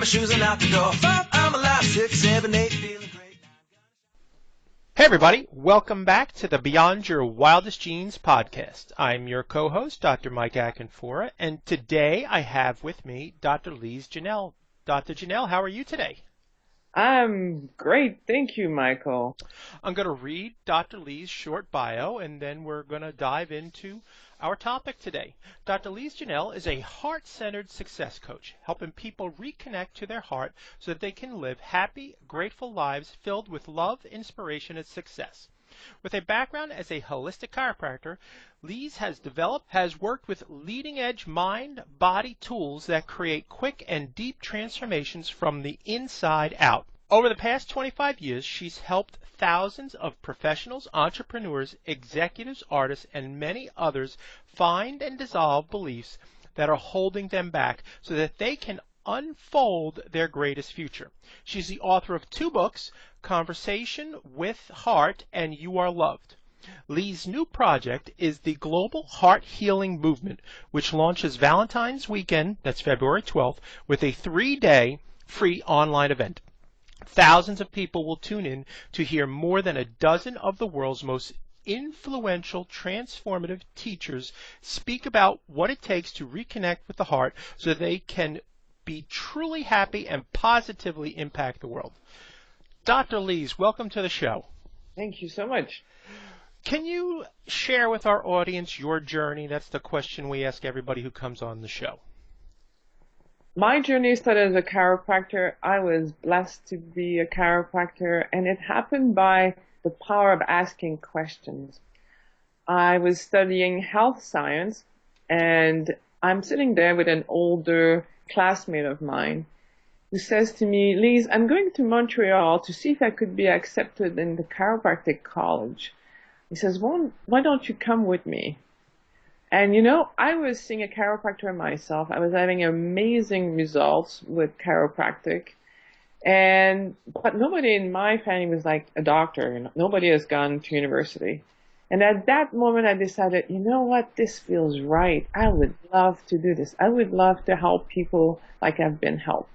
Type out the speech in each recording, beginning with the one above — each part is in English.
my shoes and out the door. 5, I'm alive. 6, 7, 8, feeling great. Hey everybody, welcome back to the Beyond Your Wildest Genes podcast. I'm your co-host, Dr. Mike Akinfora, and today I have with me Dr. Lise Janelle. Dr. Janelle, how are you today? I'm great. Thank you, Michael. I'm going to read Dr. Lise's short bio, and then we're going to dive into our topic today. Dr. Lise Janelle is a heart-centered success coach, helping people reconnect to their heart so that they can live happy, grateful lives filled with love, inspiration, and success. With a background as a holistic chiropractor, Lise has worked with leading-edge mind-body tools that create quick and deep transformations from the inside out. Over the past 25 years, she's helped thousands of professionals, entrepreneurs, executives, artists, and many others find and dissolve beliefs that are holding them back so that they can unfold their greatest future. She's the author of 2 books, Conversation with Heart and You Are Loved. Lise's new project is the Global Heart Healing Movement, which launches Valentine's weekend, that's February 12th, with a 3-day free online event. Thousands of people will tune in to hear more than a dozen of the world's most influential, transformative teachers speak about what it takes to reconnect with the heart so they can be truly happy and positively impact the world. Dr. Lise, welcome to the show. Thank you so much. Can you share with our audience your journey? That's the question we ask everybody who comes on the show. My journey started as a chiropractor. I was blessed to be a chiropractor, and it happened by the power of asking questions. I was studying health science, and I'm sitting there with an older classmate of mine who says to me, Lise, I'm going to Montreal to see if I could be accepted in the chiropractic college. He says, well, why don't you come with me? And, you know, I was seeing a chiropractor myself. I was having amazing results with chiropractic. But nobody in my family was like a doctor. Nobody has gone to university. And at that moment, I decided, you know what? This feels right. I would love to do this. I would love to help people like I've been helped.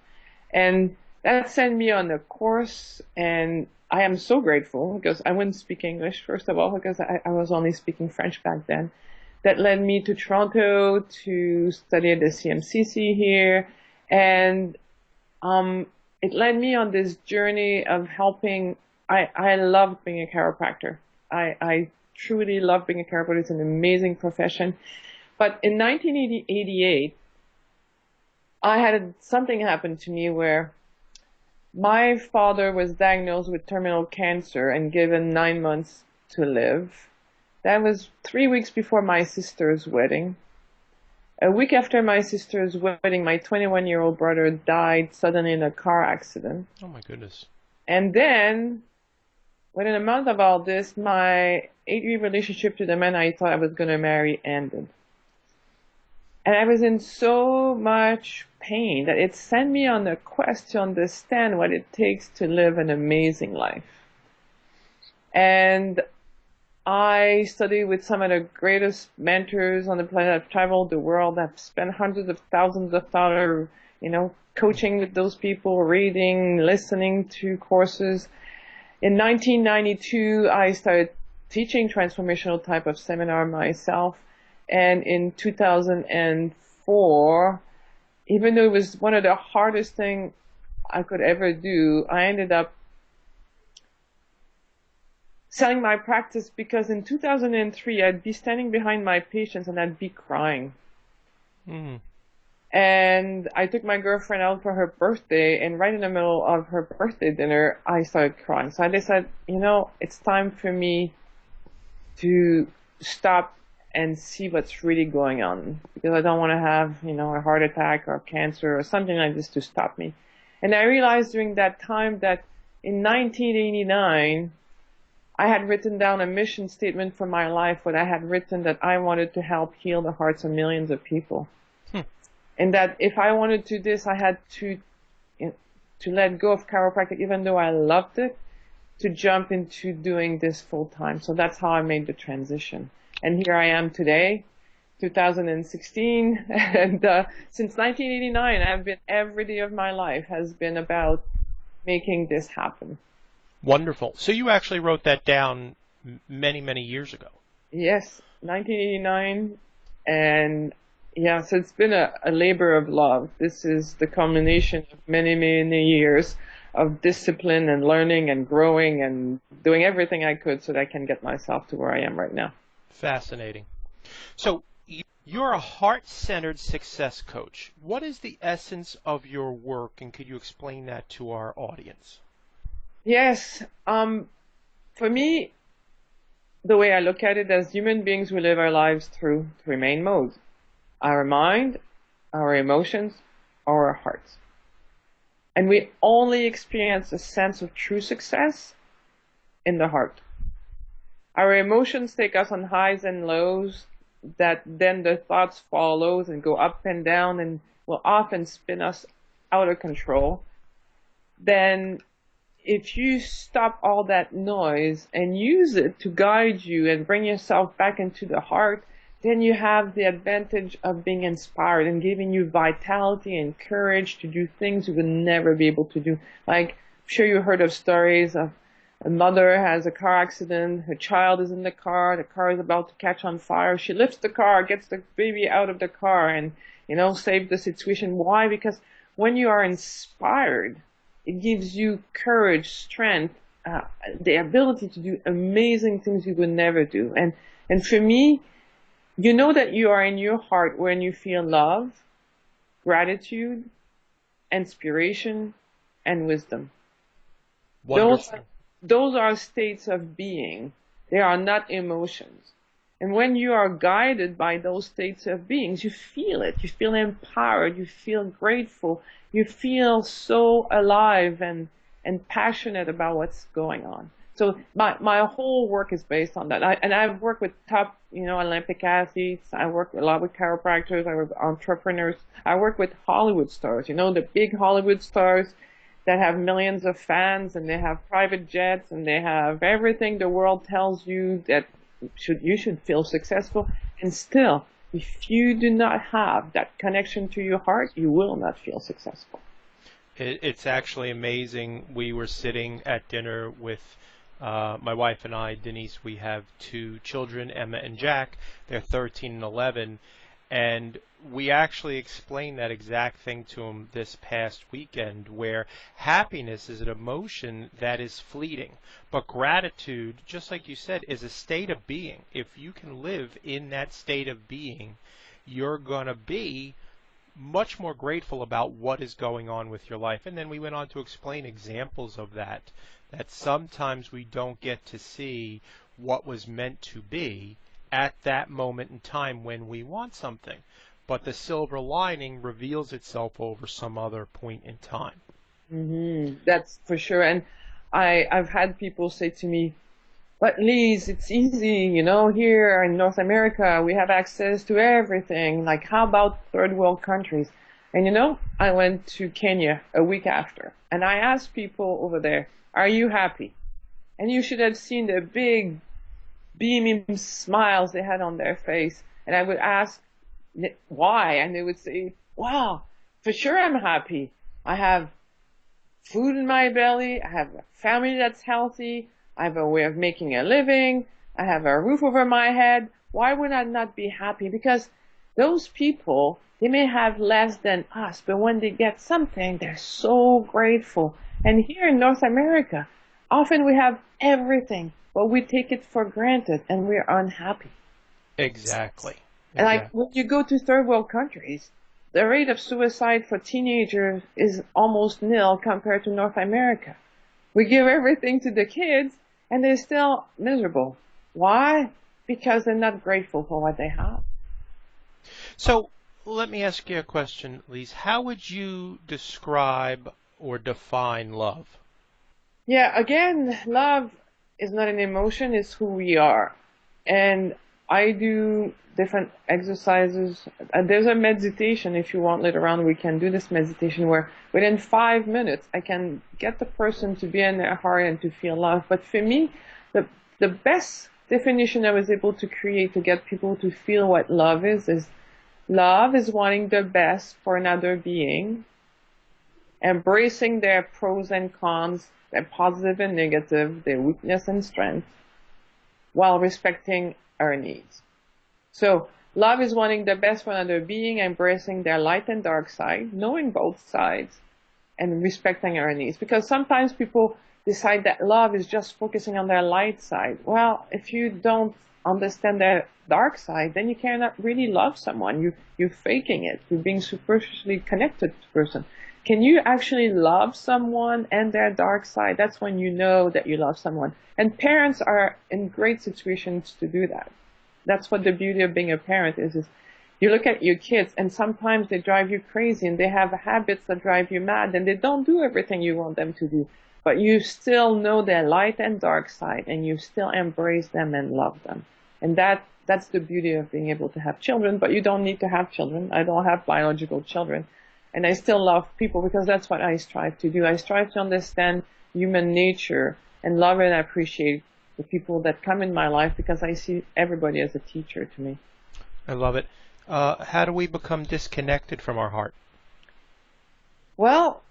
And that sent me on a course, and I am so grateful because I wouldn't speak English, first of all, because I was only speaking French back then. That led me to Toronto to study at the CMCC here, and it led me on this journey of helping. I loved being a chiropractor. I truly love being a chiropractor. It's an amazing profession. But in 1988, I had something happen to me where my father was diagnosed with terminal cancer and given 9 months to live. That was 3 weeks before my sister's wedding. A week after my sister's wedding, my 21-year-old brother died suddenly in a car accident. Oh my goodness. And then, within a month of all this, my 8-year relationship to the man I thought I was going to marry ended. And I was in so much pain that it sent me on a quest to understand what it takes to live an amazing life. And I studied with some of the greatest mentors on the planet. I've traveled the world. I've spent hundreds of thousands of dollars, coaching with those people, reading, listening to courses. In 1992, I started teaching transformational type of seminar myself. And in 2004, even though it was one of the hardest things I could ever do, I ended up selling my practice because in 2003, I'd be standing behind my patients and I'd be crying. Mm-hmm. And I took my girlfriend out for her birthday, and right in the middle of her birthday dinner, I started crying. So I decided, it's time for me to stop and see what's really going on, because I don't want to have, a heart attack or cancer or something like this to stop me. And I realized during that time that in 1989, I had written down a mission statement for my life where I had written that I wanted to help heal the hearts of millions of people. And that if I wanted to do this, I had to let go of chiropractic, even though I loved it, to jump into doing this full time. So that's how I made the transition. And here I am today, 2016, and since 1989, every day of my life has been about making this happen. Wonderful. So you actually wrote that down many, many years ago. Yes, 1989, and yeah, so it's been a labor of love. This is the culmination of many, many years of discipline and learning and growing and doing everything I could so that I can get myself to where I am right now. Fascinating. So you're a heart-centered success coach. What is the essence of your work, and could you explain that to our audience? Yes, for me, the way I look at it, as human beings, we live our lives through three main modes: our mind, our emotions, or our hearts. And we only experience a sense of true success in the heart. Our emotions take us on highs and lows that then the thoughts follow and go up and down and will often spin us out of control. Then if you stop all that noise and use it to guide you and bring yourself back into the heart, then you have the advantage of being inspired and giving you vitality and courage to do things you would never be able to do. Like, I'm sure you heard of stories of a mother has a car accident, her child is in the car is about to catch on fire. She lifts the car, gets the baby out of the car and, saves the situation. Why? Because when you are inspired, it gives you courage, strength, the ability to do amazing things you would never do. And for me, you know that you are in your heart when you feel love, gratitude, inspiration, and wisdom. Wonderful. Those are states of being. They are not emotions. And when you are guided by those states of beings, you feel it. You feel empowered. You feel grateful. You feel so alive and passionate about what's going on. So my whole work is based on that. I've worked with top, Olympic athletes. I work a lot with chiropractors. I work with entrepreneurs. I work with Hollywood stars, the big Hollywood stars that have millions of fans and they have private jets and they have everything the world tells you that you should feel successful. And still, if you do not have that connection to your heart, you will not feel successful. It's actually amazing. We were sitting at dinner with my wife and I, Denise. We have two children, Emma and Jack. They're 13 and 11. And we actually explained that exact thing to them this past weekend, where happiness is an emotion that is fleeting. But gratitude, just like you said, is a state of being. If you can live in that state of being, you're going to be much more grateful about what is going on with your life. And then we went on to explain examples of that sometimes we don't get to see what was meant to be at that moment in time when we want something. But the silver lining reveals itself over some other point in time. Mm-hmm. That's for sure. And I've had people say to me, but Lise, it's easy, here in North America, we have access to everything. Like, how about third world countries? And I went to Kenya a week after, and I asked people over there, are you happy? And you should have seen the big beaming smiles they had on their face. And I would ask why, and they would say, wow, for sure I'm happy. I have food in my belly, I have a family that's healthy, I have a way of making a living, I have a roof over my head. Why would I not be happy? Because those people, they may have less than us, but when they get something, they're so grateful. And here in North America, often we have everything, but we take it for granted and we're unhappy. Exactly. And like when you go to third world countries, the rate of suicide for teenagers is almost nil compared to North America. We give everything to the kids and they're still miserable. Why? Because they're not grateful for what they have. So let me ask you a question, Lise. How would you describe or define love? Yeah, again, love is not an emotion, it's who we are. And I do different exercises. There's a meditation, if you want, later on we can do this meditation where within 5 minutes I can get the person to be in their heart and to feel love. But for me, the best definition I was able to create to get people to feel what love is love is wanting the best for another being, embracing their pros and cons, their positive and negative, their weakness and strength, while respecting our needs. So love is wanting the best for another being, embracing their light and dark side, knowing both sides, and respecting our needs. Because sometimes people decide that love is just focusing on their light side. Well, if you don't understand their dark side, then you cannot really love someone. You're faking it. You're being superficially connected to the person. Can you actually love someone and their dark side? That's when you know that you love someone. And parents are in great situations to do that. That's what the beauty of being a parent is you look at your kids and sometimes they drive you crazy and they have habits that drive you mad and they don't do everything you want them to do. But you still know their light and dark side and you still embrace them and love them. And that's the beauty of being able to have children, but you don't need to have children. I don't have biological children. And I still love people because that's what I strive to do. I strive to understand human nature and love and appreciate the people that come in my life because I see everybody as a teacher to me. I love it. How do we become disconnected from our heart? Well,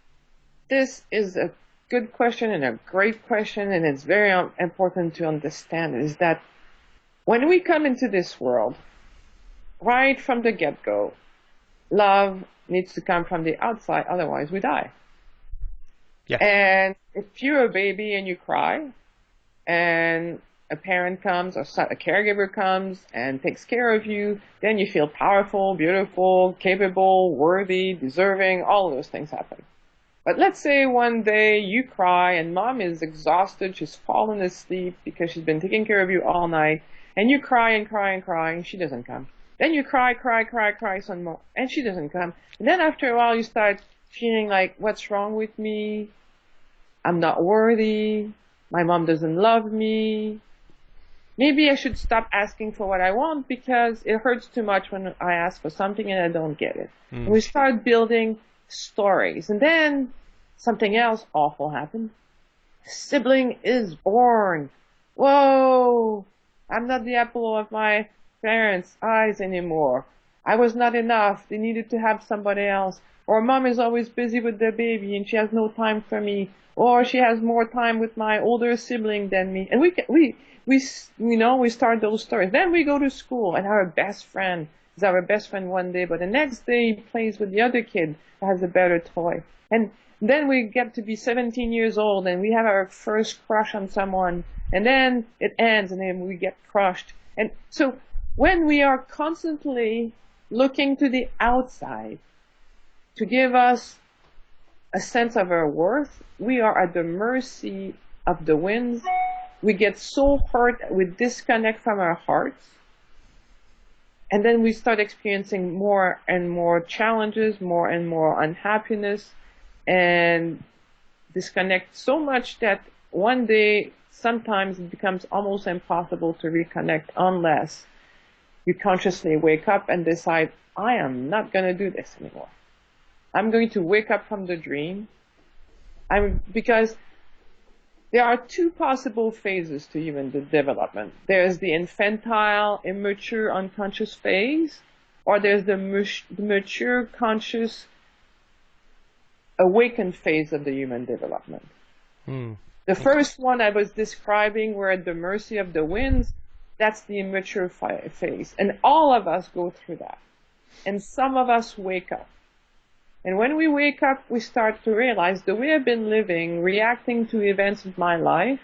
this is a good question and a great question, and it's very important to understand is that when we come into this world, right from the get-go, love needs to come from the outside, otherwise we die. Yeah. And if you're a baby and you cry, and a parent comes or a caregiver comes and takes care of you, then you feel powerful, beautiful, capable, worthy, deserving, all of those things happen. But let's say one day you cry and mom is exhausted, she's fallen asleep because she's been taking care of you all night, and you cry and cry and cry and she doesn't come. Then you cry some more, and she doesn't come. And then after a while you start feeling like, what's wrong with me? I'm not worthy. My mom doesn't love me. Maybe I should stop asking for what I want because it hurts too much when I ask for something and I don't get it. And we start building stories. And then something else awful happened. A sibling is born. Whoa! I'm not the apple of my parents' eyes anymore. I was not enough. They needed to have somebody else. Or mom is always busy with the baby and she has no time for me. Or she has more time with my older sibling than me. And we start those stories. Then we go to school and our best friend is our best friend one day, but the next day he plays with the other kid that has a better toy. And then we get to be 17 years old and we have our first crush on someone. And then it ends and then we get crushed. And so when we are constantly looking to the outside to give us a sense of our worth, we are at the mercy of the winds. We get so hurt that we disconnect from our hearts. And then we start experiencing more and more challenges, more and more unhappiness, and disconnect so much that one day, sometimes it becomes almost impossible to reconnect unless you consciously wake up and decide, I am not going to do this anymore. I'm going to wake up from the dream. Because there are two possible phases to human development. There's the infantile, immature, unconscious phase, or there's the mature, conscious, awakened phase of the human development. The first one I was describing, we're at the mercy of the winds, that's the immature phase. And all of us go through that. And some of us wake up. And when we wake up, we start to realize the way I've been living, reacting to events of my life,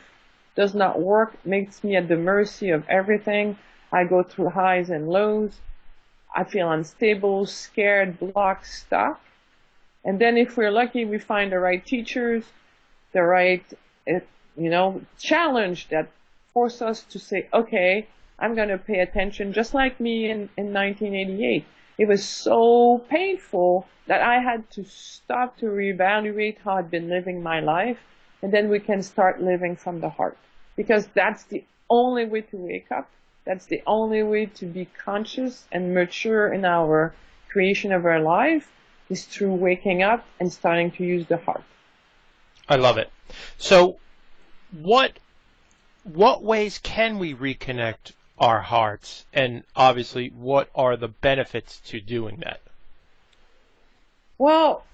does not work, makes me at the mercy of everything. I go through highs and lows. I feel unstable, scared, blocked, stuck. And then if we're lucky, we find the right teachers, the right, challenge that force us to say, okay, I'm going to pay attention, just like me in 1988. It was so painful that I had to stop to reevaluate how I'd been living my life, and then we can start living from the heart. Because that's the only way to wake up. That's the only way to be conscious and mature in our creation of our life, is through waking up and starting to use the heart. I love it. So what what ways can we reconnect our hearts? And obviously, what are the benefits to doing that? Well,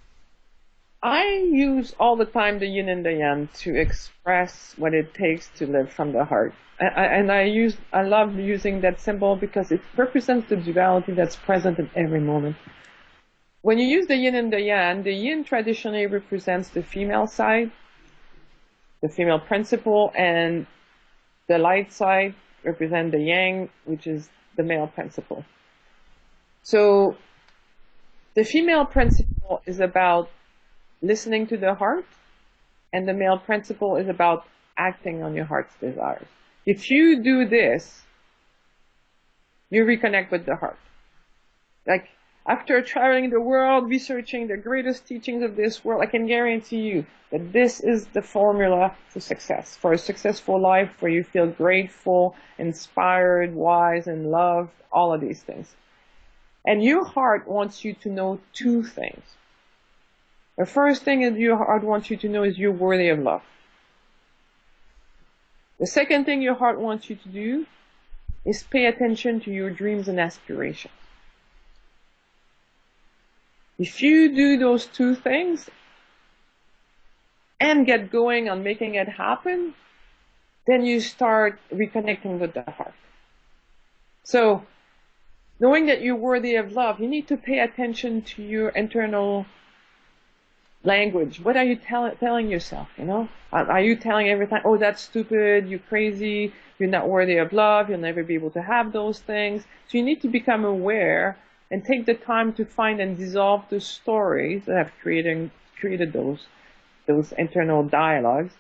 I use all the time the yin and the yang to express what it takes to live from the heart. I love using that symbol because it represents the duality that's present in every moment. When you use the yin and the yin traditionally represents the female side, the female principle, and the light side represents the yang, which is the male principle. So the female principle is about listening to the heart, and the male principle is about acting on your heart's desires. If you do this, you reconnect with the heart. Like, after traveling the world, researching the greatest teachings of this world, I can guarantee you that this is the formula for success, for a successful life where you feel grateful, inspired, wise, and loved, all of these things. And your heart wants you to know two things. The first thing that your heart wants you to know is you're worthy of love. The second thing your heart wants you to do is pay attention to your dreams and aspirations. If you do those two things and get going on making it happen, then you start reconnecting with the heart. So, knowing that you're worthy of love, you need to pay attention to your internal language. What are you telling yourself, you know? Are you telling every time, oh, that's stupid, you're crazy, you're not worthy of love, you'll never be able to have those things? So you need to become aware and take the time to find and dissolve the stories that have created those internal dialogues.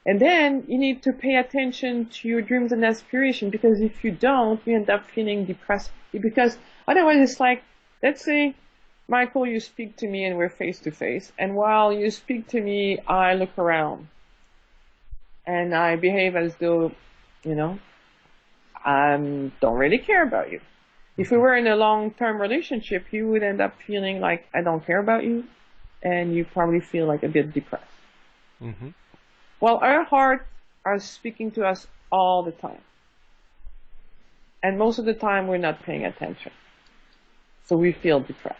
And then you need to pay attention to your dreams and aspirations, because if you don't, you end up feeling depressed. Because otherwise it's like, let's say, Michael, you speak to me and we're face to face, and while you speak to me, I look around and I behave as though, you know, I don't really care about you. If we were in a long-term relationship, you would end up feeling like I don't care about you, and you probably feel like a bit depressed. Mm-hmm. Well, our hearts are speaking to us all the time, and most of the time we're not paying attention, so we feel depressed.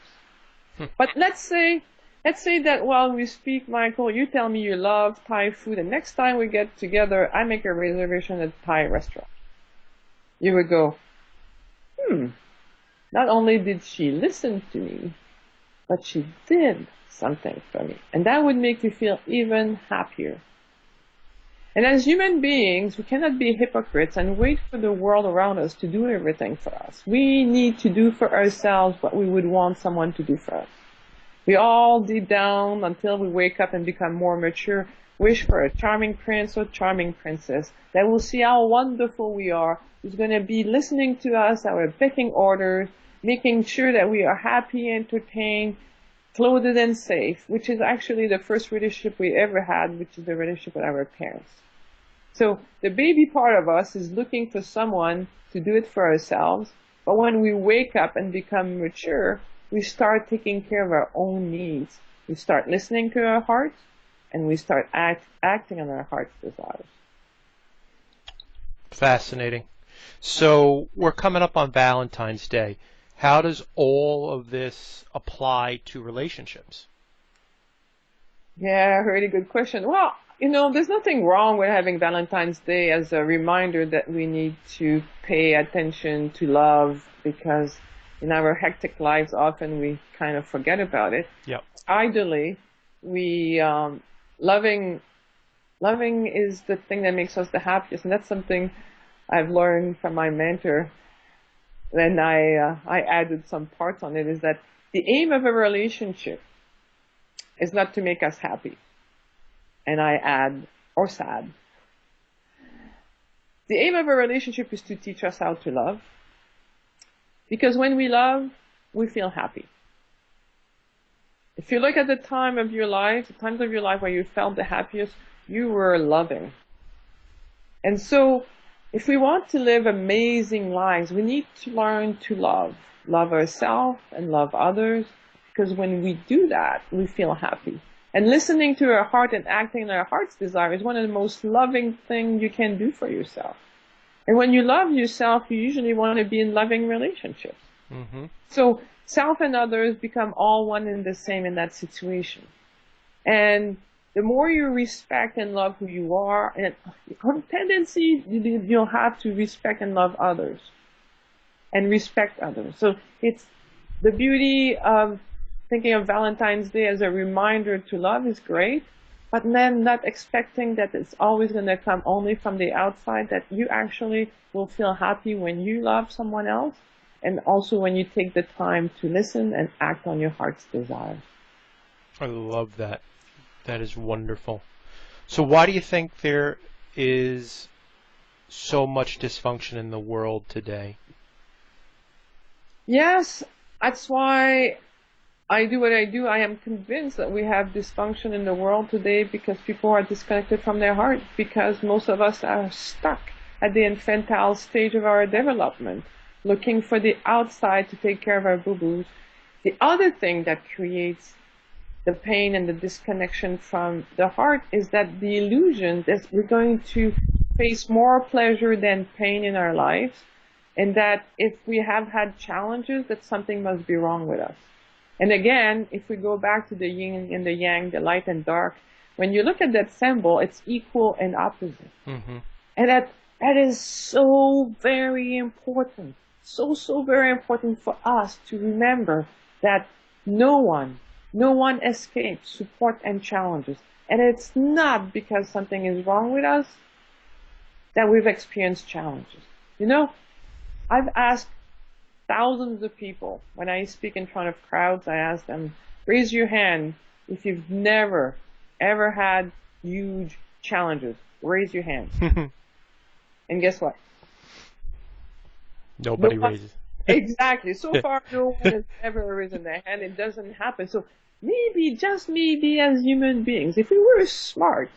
But let's say that while we speak, Michael, you tell me you love Thai food, and next time we get together, I make a reservation at a Thai restaurant. You would go, not only did she listen to me, but she did something for me. And that would make you feel even happier. And as human beings, we cannot be hypocrites and wait for the world around us to do everything for us. We need to do for ourselves what we would want someone to do for us. We all deep down, until we wake up and become more mature, wish for a charming prince or charming princess that will see how wonderful we are, who's going to be listening to us, our pecking orders, making sure that we are happy, entertained, clothed and safe, which is actually the first relationship we ever had, which is the relationship with our parents. So the baby part of us is looking for someone to do it for ourselves, but when we wake up and become mature, we start taking care of our own needs. We start listening to our hearts, and we start acting on our heart's desires. Fascinating. So we're coming up on Valentine's Day. How does all of this apply to relationships? Yeah, really good question. Well, you know, there's nothing wrong with having Valentine's Day as a reminder that we need to pay attention to love, because in our hectic lives, often we kind of forget about it. Yep. Ideally, loving is the thing that makes us the happiest, and that's something I've learned from my mentor. Then I added some parts on it, is that the aim of a relationship is not to make us happy. And I add, or sad. The aim of a relationship is to teach us how to love. Because when we love, we feel happy. If you look at the times of your life where you felt the happiest, you were loving. And so, if we want to live amazing lives, we need to learn to love. Love ourselves and love others, because when we do that, we feel happy. And listening to your heart and acting on your heart's desire is one of the most loving things you can do for yourself. And when you love yourself, you usually want to be in loving relationships. Mm-hmm. So self and others become all one and the same in that situation. And the more you respect and love who you are, and on tendency, you'll have to respect and love others and respect others. So it's the beauty of thinking of Valentine's Day as a reminder to love is great, but then not expecting that it's always going to come only from the outside, that you actually will feel happy when you love someone else, and also when you take the time to listen and act on your heart's desire. I love that. That is wonderful. So why do you think there is so much dysfunction in the world today? Yes, that's why I do what I do. I am convinced that we have dysfunction in the world today because people are disconnected from their heart, because most of us are stuck at the infantile stage of our development, looking for the outside to take care of our boo-boos. The other thing that creates the pain and the disconnection from the heart is that the illusion that we're going to face more pleasure than pain in our lives, and that if we have had challenges, that something must be wrong with us. And again, if we go back to the yin and the yang, the light and dark, when you look at that symbol, it's equal and opposite. Mm-hmm. And that is so very important, so very important for us to remember that no one escapes support and challenges. And it's not because something is wrong with us that we've experienced challenges. You know, I've asked thousands of people, when I speak in front of crowds, I ask them, raise your hand if you've never, ever had huge challenges. Raise your hand. And guess what? Nobody raises. Exactly. So far, no one has ever risen their hand. It doesn't happen. So maybe, just maybe, as human beings, if we were smart,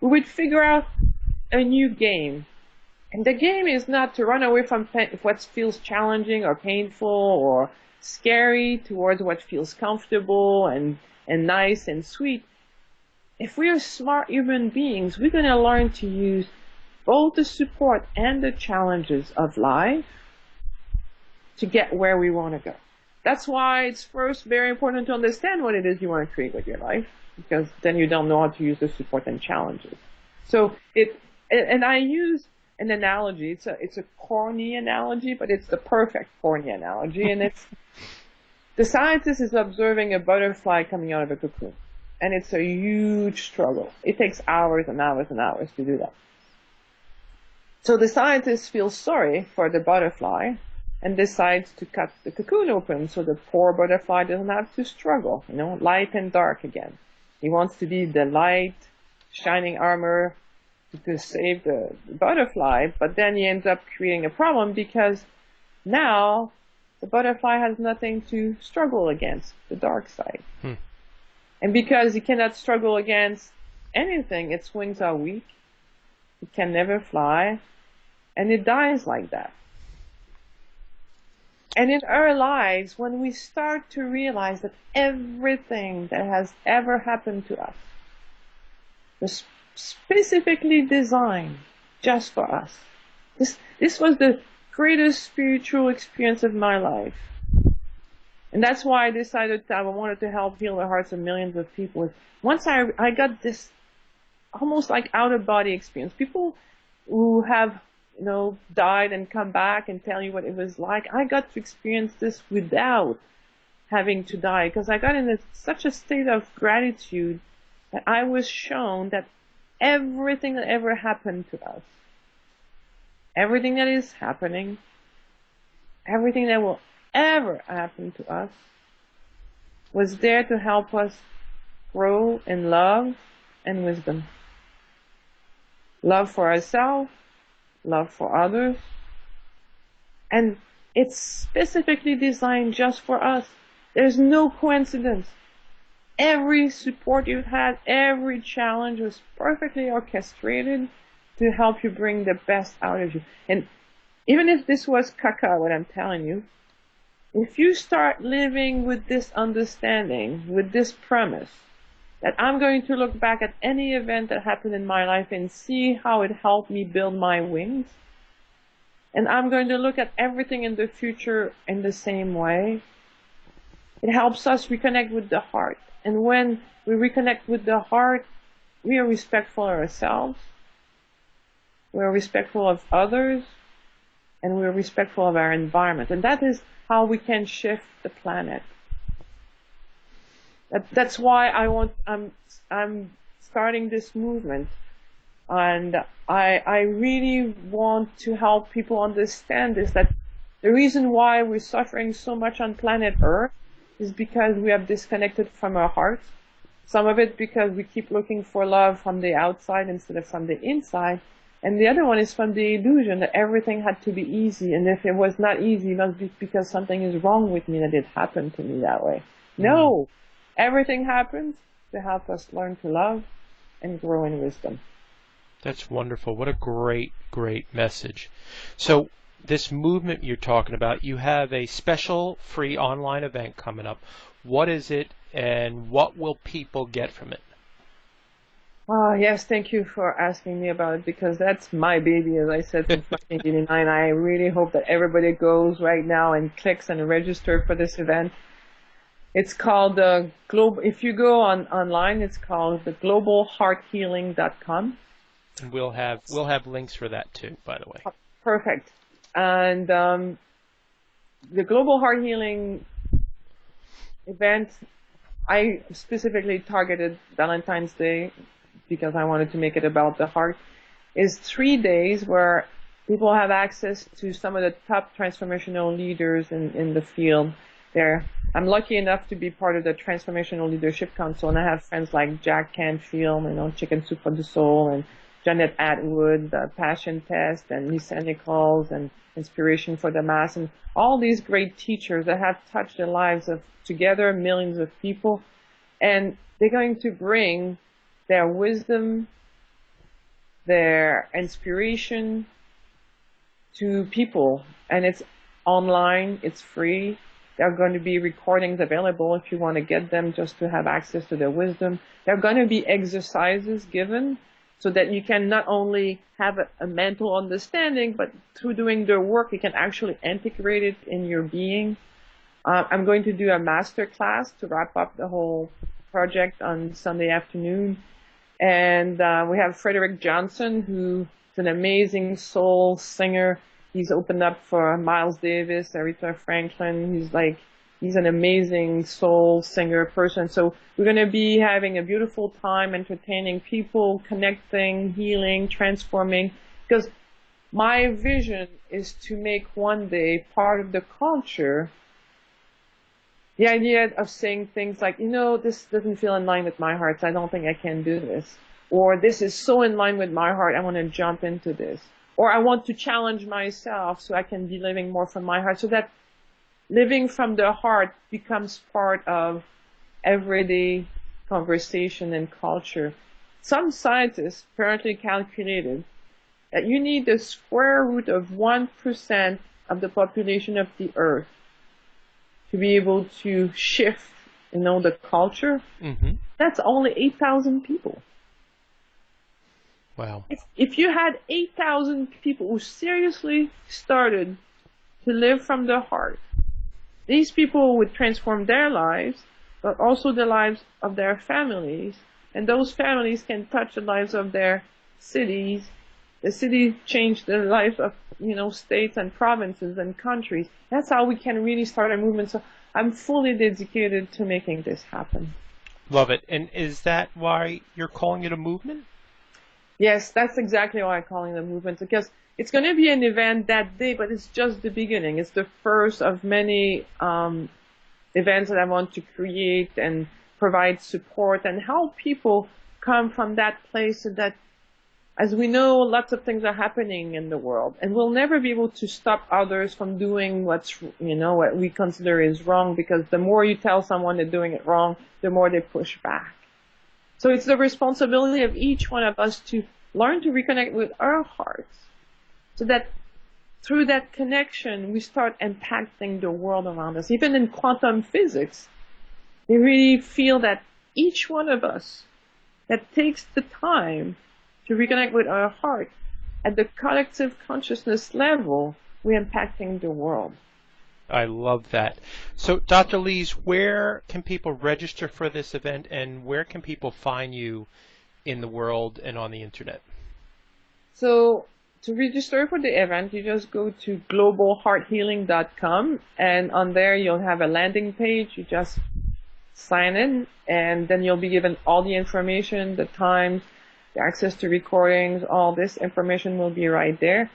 we would figure out a new game. And the game is not to run away from what feels challenging or painful or scary towards what feels comfortable and nice and sweet. If we are smart human beings, we're going to learn to use both the support and the challenges of life to get where we want to go. That's why it's first very important to understand what it is you want to create with your life, because then you don't know how to use the support and challenges. So and I use an analogy. It's a corny analogy, but it's the perfect corny analogy. And it's the scientist is observing a butterfly coming out of a cocoon, and it's a huge struggle. It takes hours and hours and hours to do that. So the scientist feels sorry for the butterfly and decides to cut the cocoon open so the poor butterfly doesn't have to struggle, light and dark again. He wants to be the light, shining armor to save the butterfly, but then he ends up creating a problem because now the butterfly has nothing to struggle against, the dark side. And because he cannot struggle against anything, its wings are weak, it can never fly, and it dies like that. And in our lives, when we start to realize that everything that has ever happened to us was specifically designed just for us. This was the greatest spiritual experience of my life. And that's why I decided I wanted to help heal the hearts of millions of people. Once I got this almost like out-of-body experience. People who have died and come back and tell you what it was like. I got to experience this without having to die, because I got in such a state of gratitude that I was shown that everything that ever happened to us, everything that is happening, everything that will ever happen to us, was there to help us grow in love and wisdom. Love for ourselves, love for others, and it's specifically designed just for us. There's no coincidence. Every support you've had, every challenge was perfectly orchestrated to help you bring the best out of you. And even if this was caca, what I'm telling you, if you start living with this understanding, with this premise, That I'm going to look back at any event that happened in my life and see how it helped me build my wings. And I'm going to look at everything in the future in the same way. It helps us reconnect with the heart. And when we reconnect with the heart, we are respectful of ourselves, we are respectful of others, and we are respectful of our environment. And that is how we can shift the planet. That's why I'm starting this movement. And I really want to help people understand this, that the reason why we're suffering so much on planet Earth is because we have disconnected from our hearts. Some of it because we keep looking for love from the outside instead of from the inside. And the other one is from the illusion that everything had to be easy. And if it was not easy, it must be because something is wrong with me that it happened to me that way. No, everything happens to help us learn to love and grow in wisdom. That's wonderful. What a great, great message. So this movement you're talking about, you have a special free online event coming up. What is it, and what will people get from it? Yes, thank you for asking me about it, because that's my baby, as I said, since 1989. I really hope that everybody goes right now and clicks and register for this event. It's called if you go online, it's called the globalhearthealing.com. And we'll have links for that too, by the way. Perfect. And the Global Heart Healing event, I specifically targeted Valentine's Day because I wanted to make it about the heart, is 3 days where people have access to some of the top transformational leaders in the field there. I'm lucky enough to be part of the Transformational Leadership Council, and I have friends like Jack Canfield, Chicken Soup for the Soul, and Janet Atwood, the Passion Test, and Lisa Nichols, and Inspiration for the Mass, and all these great teachers that have touched the lives of, together, millions of people. And they're going to bring their wisdom, their inspiration to people. And it's online, it's free. There are going to be recordings available if you want to get them, just to have access to their wisdom. There are going to be exercises given so that you can not only have a mental understanding, but through doing the work, you can actually integrate it in your being. I'm going to do a master class to wrap up the whole project on Sunday afternoon. And we have Frederick Johnson, who's an amazing soul singer. He's opened up for Miles Davis, Aretha Franklin. He's an amazing soul singer person. So we're going to be having a beautiful time entertaining people, connecting, healing, transforming. Because my vision is to make one day part of the culture the idea of saying things like, this doesn't feel in line with my heart, so I don't think I can do this. Or this is so in line with my heart, I want to jump into this. Or I want to challenge myself so I can be living more from my heart, so that living from the heart becomes part of everyday conversation and culture. Some scientists apparently calculated that you need the square root of 1% of the population of the earth to be able to shift, the culture. Mm-hmm. That's only 8,000 people. Wow. If you had 8,000 people who seriously started to live from the heart, these people would transform their lives, but also the lives of their families. And those families can touch the lives of their cities. The city changed the lives of, states and provinces and countries. That's how we can really start a movement. So I'm fully dedicated to making this happen. Love it. And is that why you're calling it a movement? Yes, that's exactly why I'm calling it a movement, because it's going to be an event that day, but it's just the beginning. It's the first of many events that I want to create and provide support and help people come from that place, so that, as we know, lots of things are happening in the world, and we'll never be able to stop others from doing what we consider is wrong, because the more you tell someone they're doing it wrong, the more they push back. So it's the responsibility of each one of us to learn to reconnect with our hearts, so that through that connection, we start impacting the world around us. Even in quantum physics, they really feel that each one of us that takes the time to reconnect with our heart at the collective consciousness level, we're impacting the world. I love that. So, Dr. Lise, where can people register for this event, and where can people find you in the world and on the internet? So to register for the event, you just go to globalhearthealing.com, and on there you'll have a landing page. You just sign in, and then you'll be given all the information, the times, the access to recordings, all this information will be right there.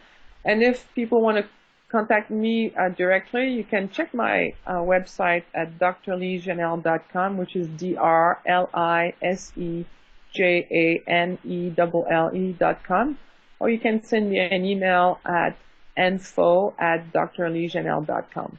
And if people want to contact me directly, you can check my website at drlisejanelle.com, which is DRLISEJANELLE.com. Or you can send me an email at info@drlisejanelle.com.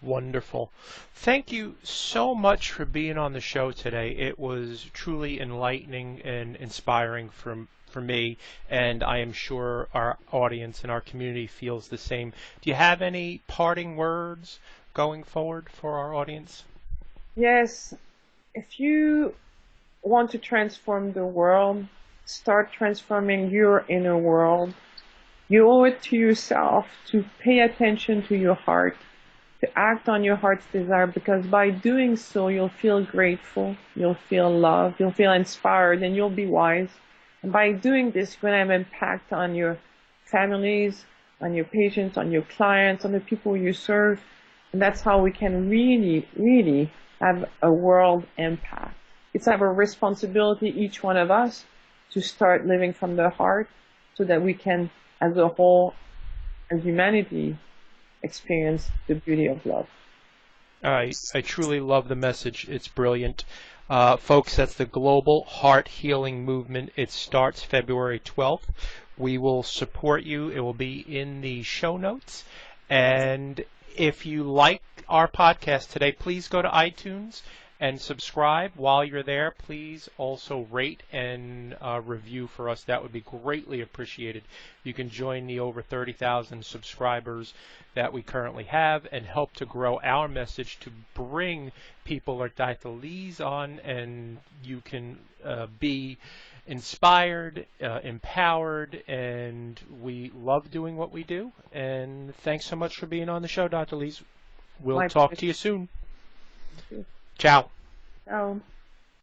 Wonderful. Thank you so much for being on the show today. It was truly enlightening and inspiring for me, and I am sure our audience and our community feels the same. Do you have any parting words going forward for our audience? Yes. If you want to transform the world, start transforming your inner world. You owe it to yourself to pay attention to your heart, to act on your heart's desire, because by doing so, you'll feel grateful, you'll feel loved, you'll feel inspired, and you'll be wise. And by doing this, you're going to have impact on your families, on your patients, on your clients, on the people you serve. And that's how we can really, really have a world impact. It's our responsibility, each one of us, to start living from the heart so that we can, as a whole, as humanity, experience the beauty of love. I truly love the message. It's brilliant. Folks, that's the Global Heart Healing Movement. It starts February 12th. We will support you. It will be in the show notes. And if you like our podcast today, please go to iTunes and subscribe. While you're there, please also rate and review for us. That would be greatly appreciated. You can join the over 30,000 subscribers that we currently have and help to grow our message to bring people like Dr. Lise on, and you can be inspired, empowered, and we love doing what we do. And thanks so much for being on the show, Dr. Lise. We'll talk to you soon. Ciao. Ciao.